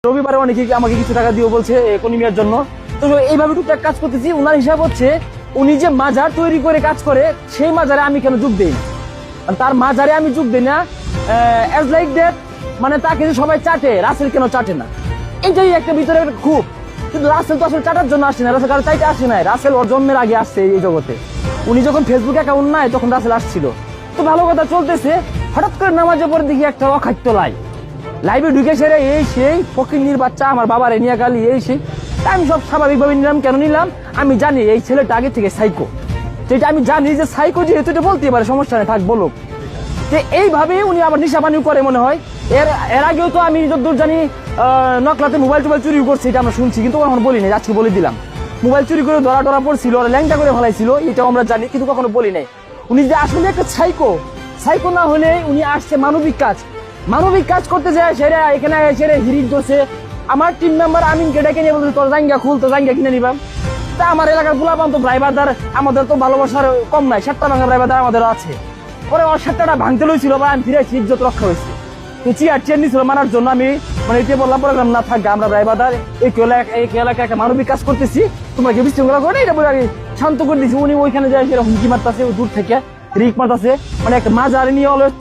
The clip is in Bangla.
রবিবারে অনেকে আমাকে কিছু টাকা দিও বলছে একোনমিয়ার জন্য। তো এইভাবে টুকটাক কাজ করতেছি। ওনার হিসাব হচ্ছে উনি যে মাজার তৈরি করে কাজ করে সেই মাজারে আমি কেন যোগ দেই না, তার মাজারে আমি যোগ দিই না অ্যাজ লাইক দ্যাট, মানে তাকে যে সবাই চাটে, রাসেল কেন চাটে না, এটাই একটা ভিতরে খুব। কিন্তু রাসেল তো আসলে চাটার জন্য আসে না, রাসেল কারো চাইতে আসে নাই, রাসেল ওর জন্মের আগে আসছে এই জগতে। উনি যখন ফেসবুক অ্যাকাউন্ট নাই তখন রাসেল আসছিল। তো ভালো কথা চলতেছে, হঠাৎ করে নামাজে পরে দেখি একটা অখাদ্য লাইভে ঢুকে সেরে এই সেই ফকিন্নির বাচ্চা আমার বাবার নিয়ে গালি এই সেই। আমি সব স্বাভাবিকভাবে নিলাম। কেন নিলাম? আমি জানি এই ছেলেটা আগে থেকে সাইকো, যেটা আমি জানি যে সাইকো যেহেতু এটা বলতে পারে, সমস্যা নেই, থাক বলুক। যে এইভাবে উনি আবার নিশা পানিও করে মনে হয়। এর আগেও তো আমি যতদূর জানি নকলাতে মোবাইল টোবাইল চুরি করছে, এটা আমরা শুনছি, কিন্তু কখনো বলি নাই। আজকে বলে দিলাম, মোবাইল চুরি করে ধরা টরা পড়ছিল, ওরা ল্যাংটা করে ফেলাইছিল, এটাও আমরা জানি, কিন্তু কখনো বলি নাই। উনি যে আসলে একটা সাইকো না হলে উনি আসছে মানবিক কাজ করতে যায়, সেরা এখানে সেরে হিরিট করছে। আমার টিম মেম্বার আমিনকে ডেকে নিয়ে বলছে তোর জাঙ্গা খুল, তোর জাঙ্গা কিনে নিবাম। তা আমার এলাকার গোলাপান তো ড্রাইভারদার আমাদের তো ভালোবাসার কম নাই, 7টা ভাঙা ড্রাইভারদার আমাদের আছে। পরে ওর 7টাটা ভাঙতে লইছিল বা আমি ফিরেছি, ইজ্জত রক্ষা হয়েছে। তো চেয়ার নিছিল মানার জন্য, আমি মানে এটা বললাম প্রোগ্রাম না থাকবে, আমরা ড্রাইভারদার এই এলাকায় একটা মানবিক কাজ করতেছি, তোমরা কি বিশৃঙ্খলা করে এটা বলে আমি শান্ত করে দিচ্ছি। উনি ওইখানে যায় সেরকম হুমকি মারতেছে দূর থেকে, রিক মারতেছে, মানে একটা মাজার নিয়ে অলওয়েজ